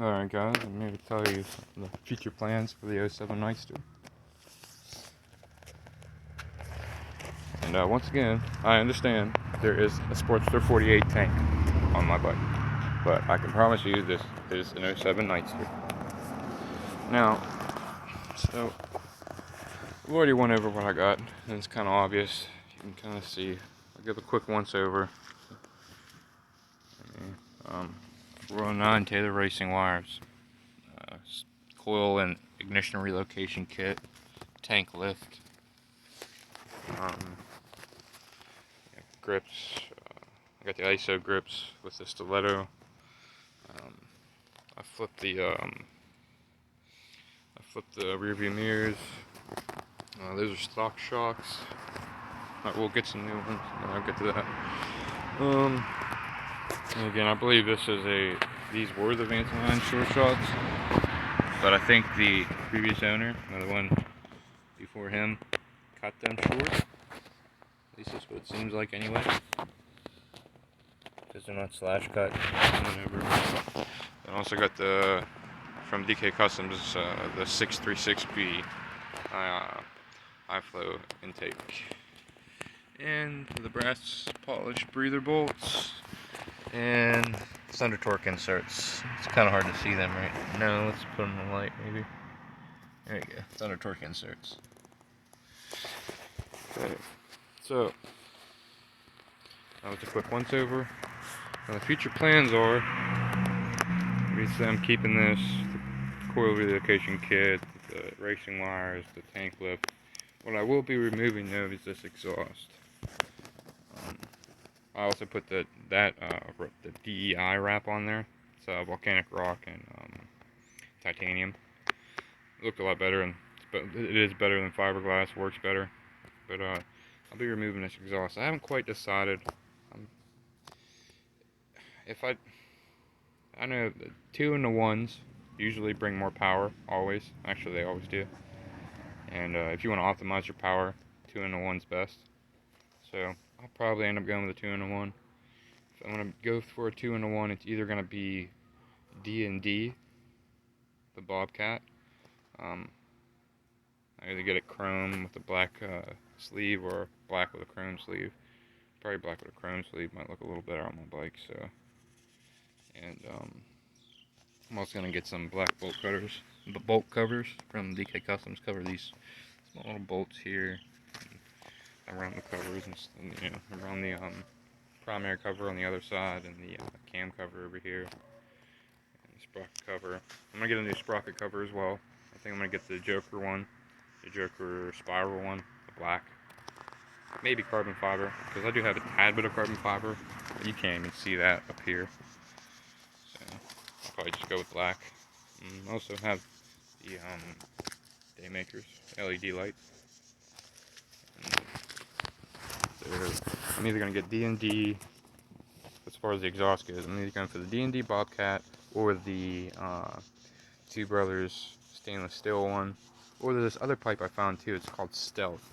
Alright guys, I'm here to tell you the future plans for the '07 Nightster. And once again, I understand there is a Sportster 48 tank on my bike. But I can promise you this is an '07 Nightster. Now, so I've already went over what I got, and it's kind of obvious. You can kind of see. I'll give a quick once over. 409 Taylor racing wires, coil and ignition relocation kit, tank lift, grips. I got the ISO grips with the stiletto. I flipped the rear view mirrors. Those are stock shocks. We'll get some new ones, and I'll get to that. And again, I believe these were the Vantaline short shocks, but I think the previous owner, the one before him, cut them short. At least that's what it seems like anyway, because they're not slash cut. I also got from DK Customs, the 636B high flow intake, and the brass polished breather bolts, and thunder torque inserts. It's kind of hard to see them right now. Let's put them in the light maybe. There you go, thunder torque inserts. Okay, so that was a quick once over. Now the future plans are, obviously I'm keeping this, the coil relocation kit, the racing wires, the tank lift. What I will be removing though is this exhaust. I also put the DEI wrap on there. It's volcanic rock and titanium. It looked a lot better, and it is better than fiberglass. Works better. But I'll be removing this exhaust. I haven't quite decided. I know the 2-in-1s usually bring more power. Always. Actually, they always do. And if you want to optimize your power, 2-in-1's best. So I'll probably end up going with a 2-in-1. If I'm gonna go for a 2-in-1, it's either gonna be D&D, the Bobcat. I either get it chrome with a black sleeve or black with a chrome sleeve. Probably black with a chrome sleeve might look a little better on my bike. So, and I'm also gonna get some black bolt covers from DK Customs. Cover these small little bolts here around the covers, and you know, around the primary cover on the other side, and the cam cover over here, and the sprocket cover. I'm gonna get a new sprocket cover as well. I think I'm gonna get the Joker one, the Joker spiral one, the black. Maybe carbon fiber, because I do have a tad bit of carbon fiber, but you can't even see that up here. So I'll probably just go with black. I also have the Daymakers LED lights. I'm either going to get D&D, as far as the exhaust goes. I'm either going for the D&D Bobcat or the Two Brothers stainless steel one. Or there's this other pipe I found too, it's called Stealth.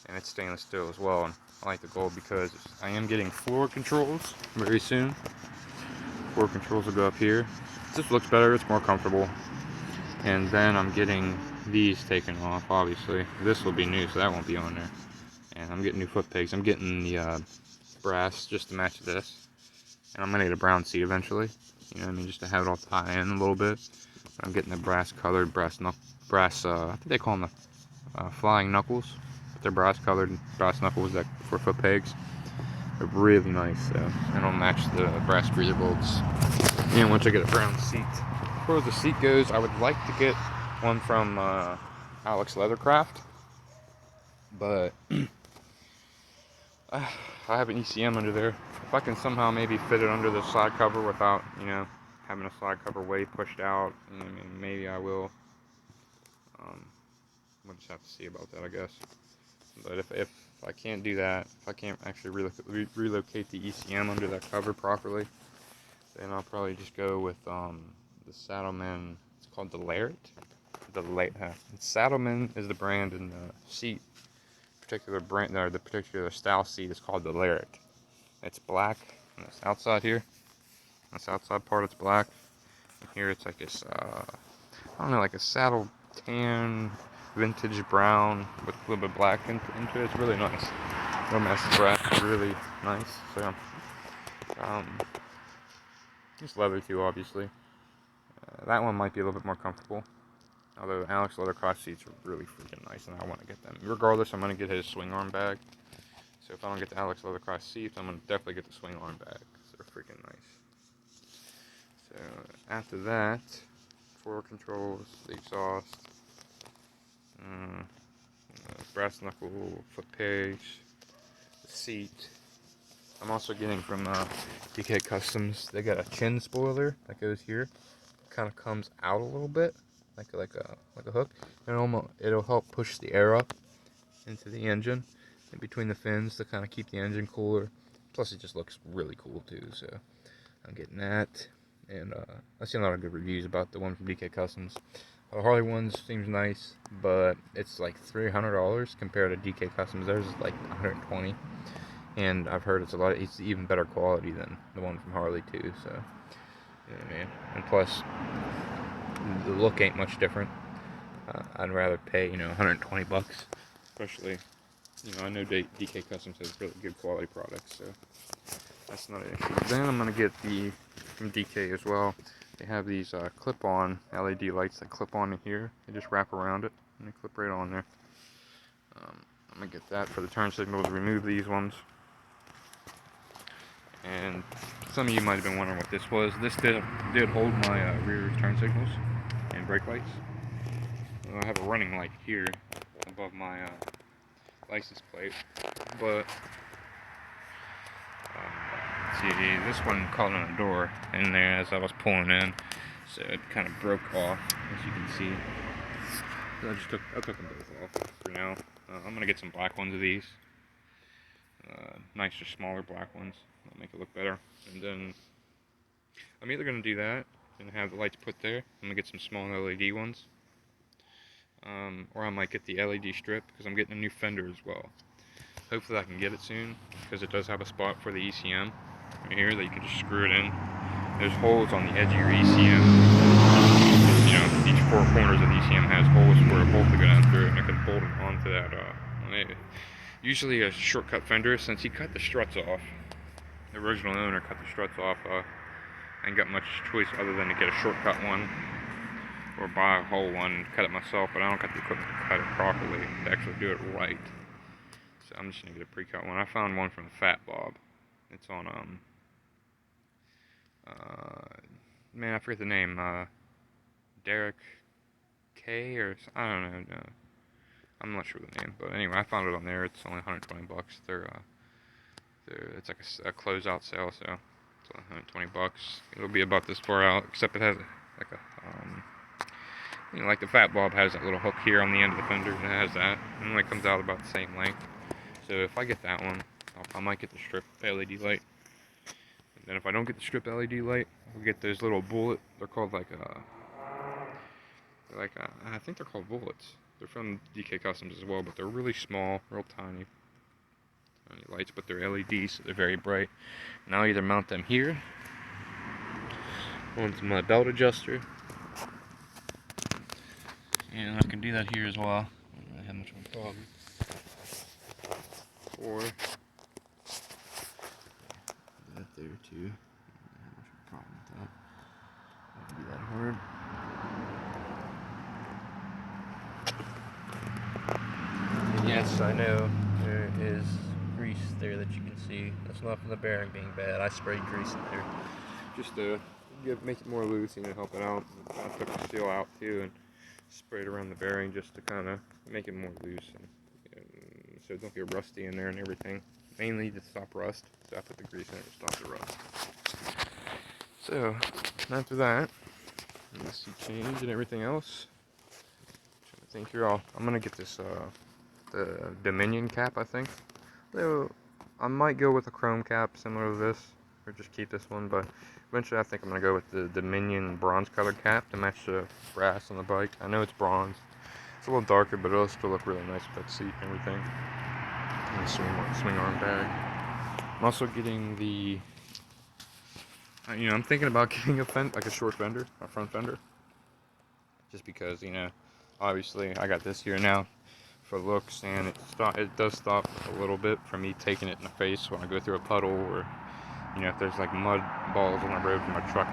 And it's stainless steel as well. And I like the gold because I am getting floor controls very soon. Floor controls will go up here. This looks better, it's more comfortable. And then I'm getting these taken off, obviously. This will be new, so that won't be on there. And I'm getting new foot pegs. I'm getting the brass just to match this. And I'm going to get a brown seat eventually. You know what I mean? Just to have it all tie in a little bit. I'm getting the brass colored, I think they call them the flying knuckles. But they're brass colored brass knuckles that for foot pegs. They're really nice, so. And it'll match the brass breather bolts. And once I get a brown seat. As far as the seat goes, I would like to get one from Alex Leathercraft. But I have an ECM under there. If I can somehow maybe fit it under the side cover without, you know, having a side cover way pushed out, I mean, maybe I will. We'll just have to see about that, I guess. But if I can't do that, if I can't actually relocate the ECM under that cover properly, then I'll probably just go with the Saddlemen. It's called the Lariat. Saddlemen is the brand, and the seat, particular brand, or the particular style seat is called the Lariat. It's black on this outside here. This outside part, it's black. here. It's like this, I don't know, like a saddle tan, vintage brown with a little bit of black into it. It's really nice. No messy brass, really nice. So, it's leather too, obviously. That one might be a little bit more comfortable. Although Alex leather cross seats are really freaking nice, and I want to get them. Regardless, I'm going to get his swing arm bag. So if I don't get the Alex leather cross seats, I'm going to definitely get the swing arm bag, because they're freaking nice. So after that, forward controls, the exhaust, brass knuckle, foot pegs, the seat. I'm also getting from DK Customs. They got a chin spoiler that goes here. Kind of comes out a little bit, like a hook. And it'll help push the air up into the engine in between the fins to kind of keep the engine cooler. Plus, it just looks really cool too. So I'm getting that, and I've seen a lot of good reviews about the one from DK Customs. The Harley one seems nice, but it's like $300 compared to DK Customs. Theirs is like $120, and I've heard it's even better quality than the one from Harley too. So, you know what I mean? And plus, the look ain't much different. I'd rather pay, $120, especially, I know DK Customs has really good quality products, so that's not an issue. Then I'm gonna get from DK as well. They have these clip-on LED lights that clip on in here. They just wrap around it and they clip right on there. I'm gonna get that for the turn signals. Remove these ones. And some of you might have been wondering what this was. This did hold my rear turn signals and brake lights. I have a running light here above my license plate, but see, this one caught on a door in there as I was pulling in, so it kind of broke off, as you can see. So I took them both off for now. I'm gonna get some black ones of these, nicer, smaller black ones. That'll make it look better. And then I'm either gonna do that and have the lights put there. I'm gonna get some small LED ones. Or I might get the LED strip, because I'm getting a new fender as well. Hopefully I can get it soon, because it does have a spot for the ECM right here that you can just screw it in. There's holes on the edge of your ECM. Each four corners of the ECM has holes for a bolt to go down through, and I can bolt it onto that. Usually a shortcut fender, since he cut the struts off. The original owner cut the struts off. I ain't got much choice other than to get a shortcut one, or buy a whole one and cut it myself, but I don't got the equipment to cut it properly to actually do it right. So I'm just gonna get a pre-cut one. I found one from Fat Bob. It's on man, I forget the name. Derek K or I don't know. No, I'm not sure the name, but anyway, I found it on there. It's only $120. It's like a closeout sale, so it's only $120. It'll be about this far out, except it has like the Fat Bob has that little hook here on the end of the fender. It has that, and it only comes out about the same length. So if I get that one, I might get the strip LED light. And then if I don't get the strip LED light, I'll get those little bullet. They're called I think they're called bullets. They're from DK Customs as well, but they're really small, real tiny lights, but they're LEDs, so they're very bright. And I'll either mount them here onto my belt adjuster, and I can do that here as well. I don't really have much of a problem. Or that there too. I don't have much of a problem with that. It won't be that hard. And yes, I know there is grease there that you can see. That's not from the bearing being bad. I sprayed grease in there just to make it more loose and help it out. I took the steel out too and sprayed around the bearing just to kind of make it more loose, and so it don't get rusty in there and everything. Mainly to stop rust. So I put the grease in it to stop the rust. So after that, the seat change and everything else. I'm trying to think here. I'm gonna get this the Dominion cap, I think. So I might go with a chrome cap similar to this, or just keep this one, but eventually I think I'm gonna go with the Dominion bronze colored cap to match the brass on the bike. I know it's bronze. It's a little darker, but it'll still look really nice with that seat and everything. And the swing arm bag. I'm also getting the I'm thinking about getting like a short fender, a front fender, just because, obviously I got this here now for looks, and it does stop a little bit from me taking it in the face when I go through a puddle, or if there's like mud balls on the road from my truck,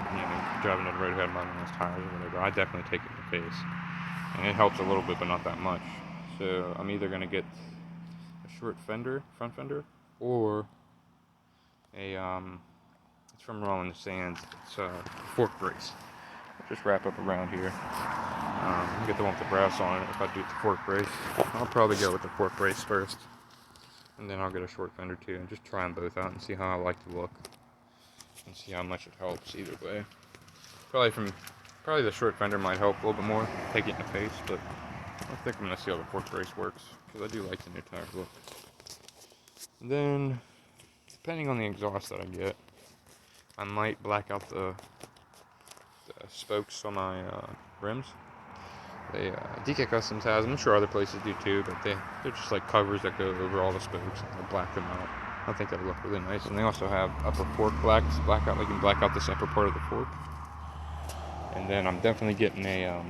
driving down the road, had mud on those tires or whatever. I definitely take it in the face, and it helps a little bit, but not that much. So I'm either gonna get a short fender, front fender, or a it's from Rolling Sands. It's a fork brace. I'll just wrap up around here. Get the one with the brass on it. If I do the fork brace, I'll probably go with the fork brace first, and then I'll get a short fender too, and just try them both out and see how I like the look, and see how much it helps either way. Probably the short fender might help a little bit more, take it in the face, but I think I'm gonna see how the fork brace works, because I do like the new tire look. And then, depending on the exhaust that I get, I might black out the spokes on my rims. DK Customs has them. I'm sure other places do too, but they're just like covers that go over all the spokes, and they'll black them out. I think that'll look really nice. And they also have upper fork blackout. You can black out this upper part of the fork. And then I'm definitely getting a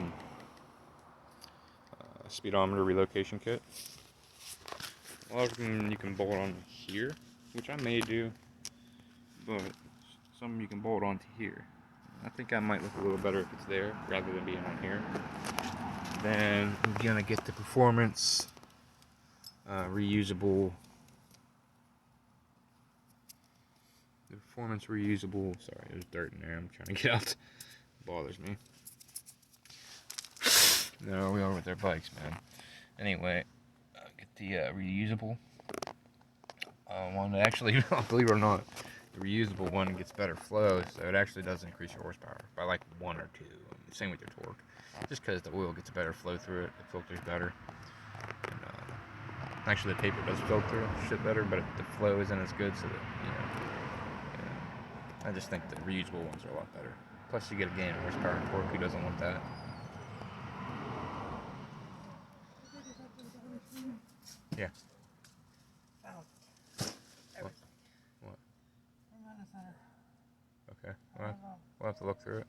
speedometer relocation kit. A lot of them you can bolt on here, which I may do, but some you can bolt onto here. I think that might look a little better if it's there rather than being on here. Then I'm gonna get the performance reusable. The performance reusable. Sorry, there's dirt in there. I'm trying to get out. It bothers me. No, we are with our bikes, man. Anyway, get the reusable one. Actually, believe it or not, the reusable one gets better flow, so it actually does increase your horsepower by like 1 or 2. Same with your torque. Just because the oil gets a better flow through it, it filters better. And, actually, the paper does filter shit better, but the flow isn't as good, so that, I just think the reusable ones are a lot better. Plus, you get a gain in horsepower and torque. Who doesn't want that? Yeah. What? Okay. We'll have to look through it.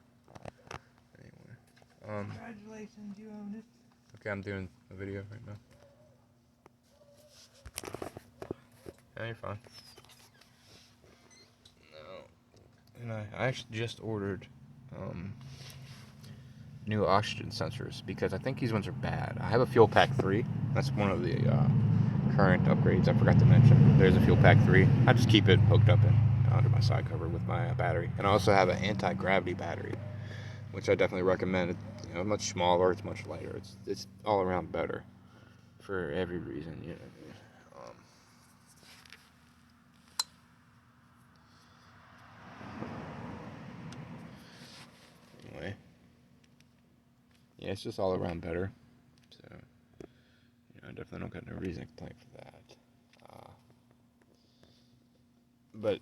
Anyway. Congratulations, you own it. Okay, I'm doing a video right now. Yeah, you're fine. No. And I actually just ordered new oxygen sensors, because I think these ones are bad. I have a Fuel Pack 3. That's one of the current upgrades I forgot to mention. There's a Fuel Pack 3. I just keep it hooked up under my side cover with my battery. And I also have an anti-gravity battery, which I definitely recommend. It's much smaller, it's much lighter. It's all around better for every reason, Anyway, yeah, it's just all around better. So, I definitely don't got no reason to complain for that. But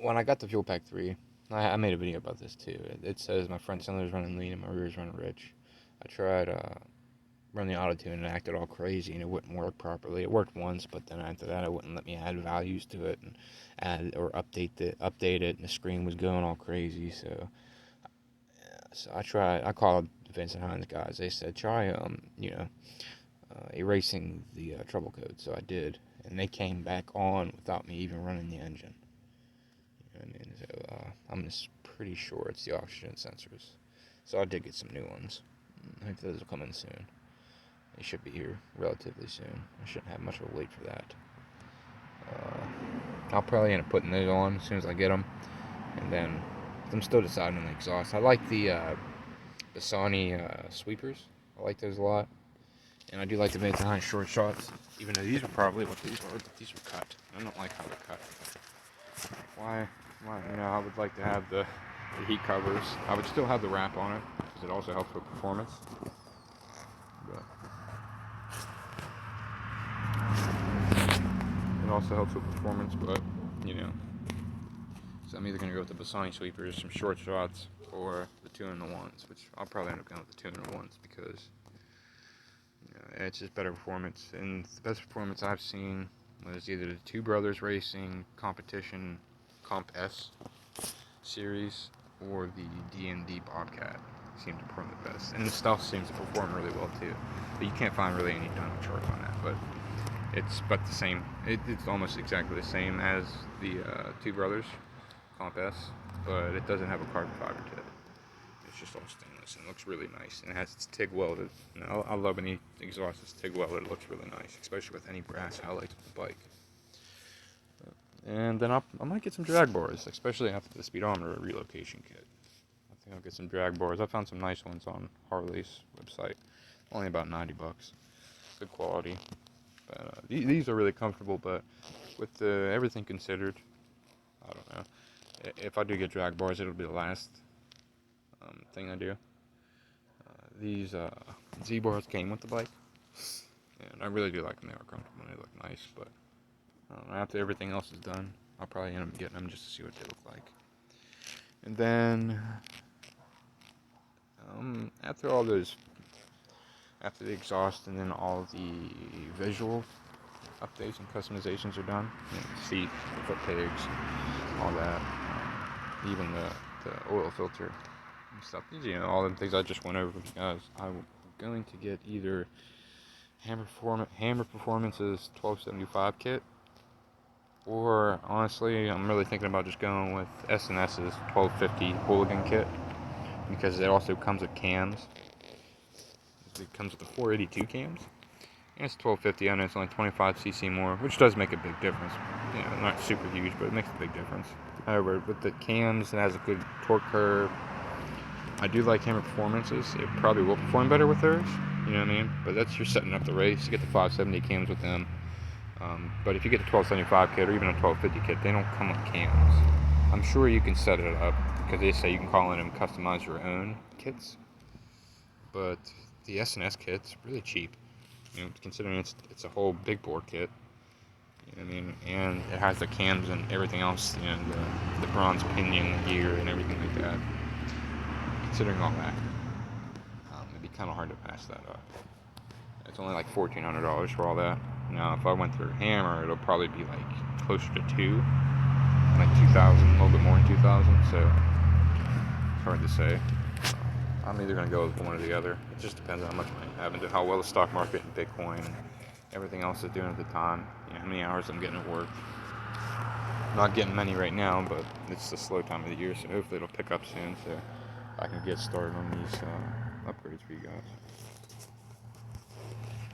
when I got the Fuel Pack 3, I made a video about this too. It says my front cylinder is running lean and my rear is running rich. I tried running the auto tune and it acted all crazy and it wouldn't work properly. It worked once, but then after that it wouldn't let me add values to it and add or update it, and the screen was going all crazy. So I tried. I called Vincent Hines guys. They said try erasing the trouble code. So I did, and they came back on without me even running the engine. So I'm just pretty sure it's the oxygen sensors. So I did get some new ones. I think those will come in soon. They should be here relatively soon. I shouldn't have much of a wait for that. I'll probably end up putting those on as soon as I get them. And then I'm still deciding on the exhaust. I like the Sony sweepers. I like those a lot. And I do like the Vincent Hines short shots, even though these are probably what these are, but these are cut. I don't like how they're cut. Why, I would like to have the heat covers. I would still have the wrap on it, because it also helps with performance. But it also helps with performance, but, so I'm either going to go with the Bassani sweepers, some short shots, or the 2-in-1s, which I'll probably end up going with the 2-in-1s, because it's just better performance. And the best performance I've seen was either the Two Brothers Racing Competition Comp S, series or the D&D Bobcat seem to perform the best. And the stealth seems to perform really well too. But you can't find really any donor charge on that. But it's the same. It's almost exactly the same as the Two Brothers Comp S, but it doesn't have a carbon fiber tip. It's just all stainless and it looks really nice. And it has its TIG welded. You know, I love any exhaust that's TIG welded. It looks really nice, especially with any brass highlights of the bike. And then I might get some drag bars, especially after the speedometer relocation kit. I think I'll get some drag bars. I found some nice ones on Harley's website. Only about $90. Good quality. But these are really comfortable, but with everything considered, I don't know. If I do get drag bars, it'll be the last thing I do. These Z-bars came with the bike, and I really do like them. They are comfortable and they look nice, but after everything else is done, I'll probably end up getting them just to see what they look like. And then, after the exhaust and then all the visual updates and customizations are done, you know, seat, foot pegs, all that, even the oil filter and stuff. You know, all the things I just went over with you guys. I'm going to get either Hammer Performance's 1275 kit, or honestly, I'm really thinking about just going with S&S's 1250 Hooligan kit, because it also comes with cams. It comes with the 482 cams, and it's 1250 and it's only 25cc more, which does make a big difference. You know, not super huge, but it makes a big difference. However, with the cams, it has a good torque curve. I do like Hammer Performances. It probably will perform better with theirs, you know what I mean? But you're setting up the race. You get the 570 cams with them. But if you get the 1275 kit or even a 1250 kit, they don't come with cams. I'm sure you can set it up, because they say you can call in and customize your own kits. But the S&S kit's really cheap, you know, considering it's a whole big bore kit. You know what I mean? And it has the cams and everything else, you know, the bronze pinion gear and everything like that. Considering all that, it'd be kind of hard to pass that up. It's only like $1,400 for all that. Now, if I went through Hammer, it'll probably be like closer to like 2,000, a little bit more than 2,000. So it's hard to say. I'm either gonna go with one or the other. It just depends on how much money I have and how well the stock market and Bitcoin and everything else is doing at the time. You know, how many hours I'm getting at work. Not getting many right now, but it's the slow time of the year, so hopefully it'll pick up soon, so I can get started on these upgrades for you guys.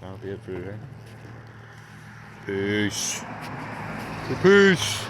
That'll be it for today. Peace. Peace.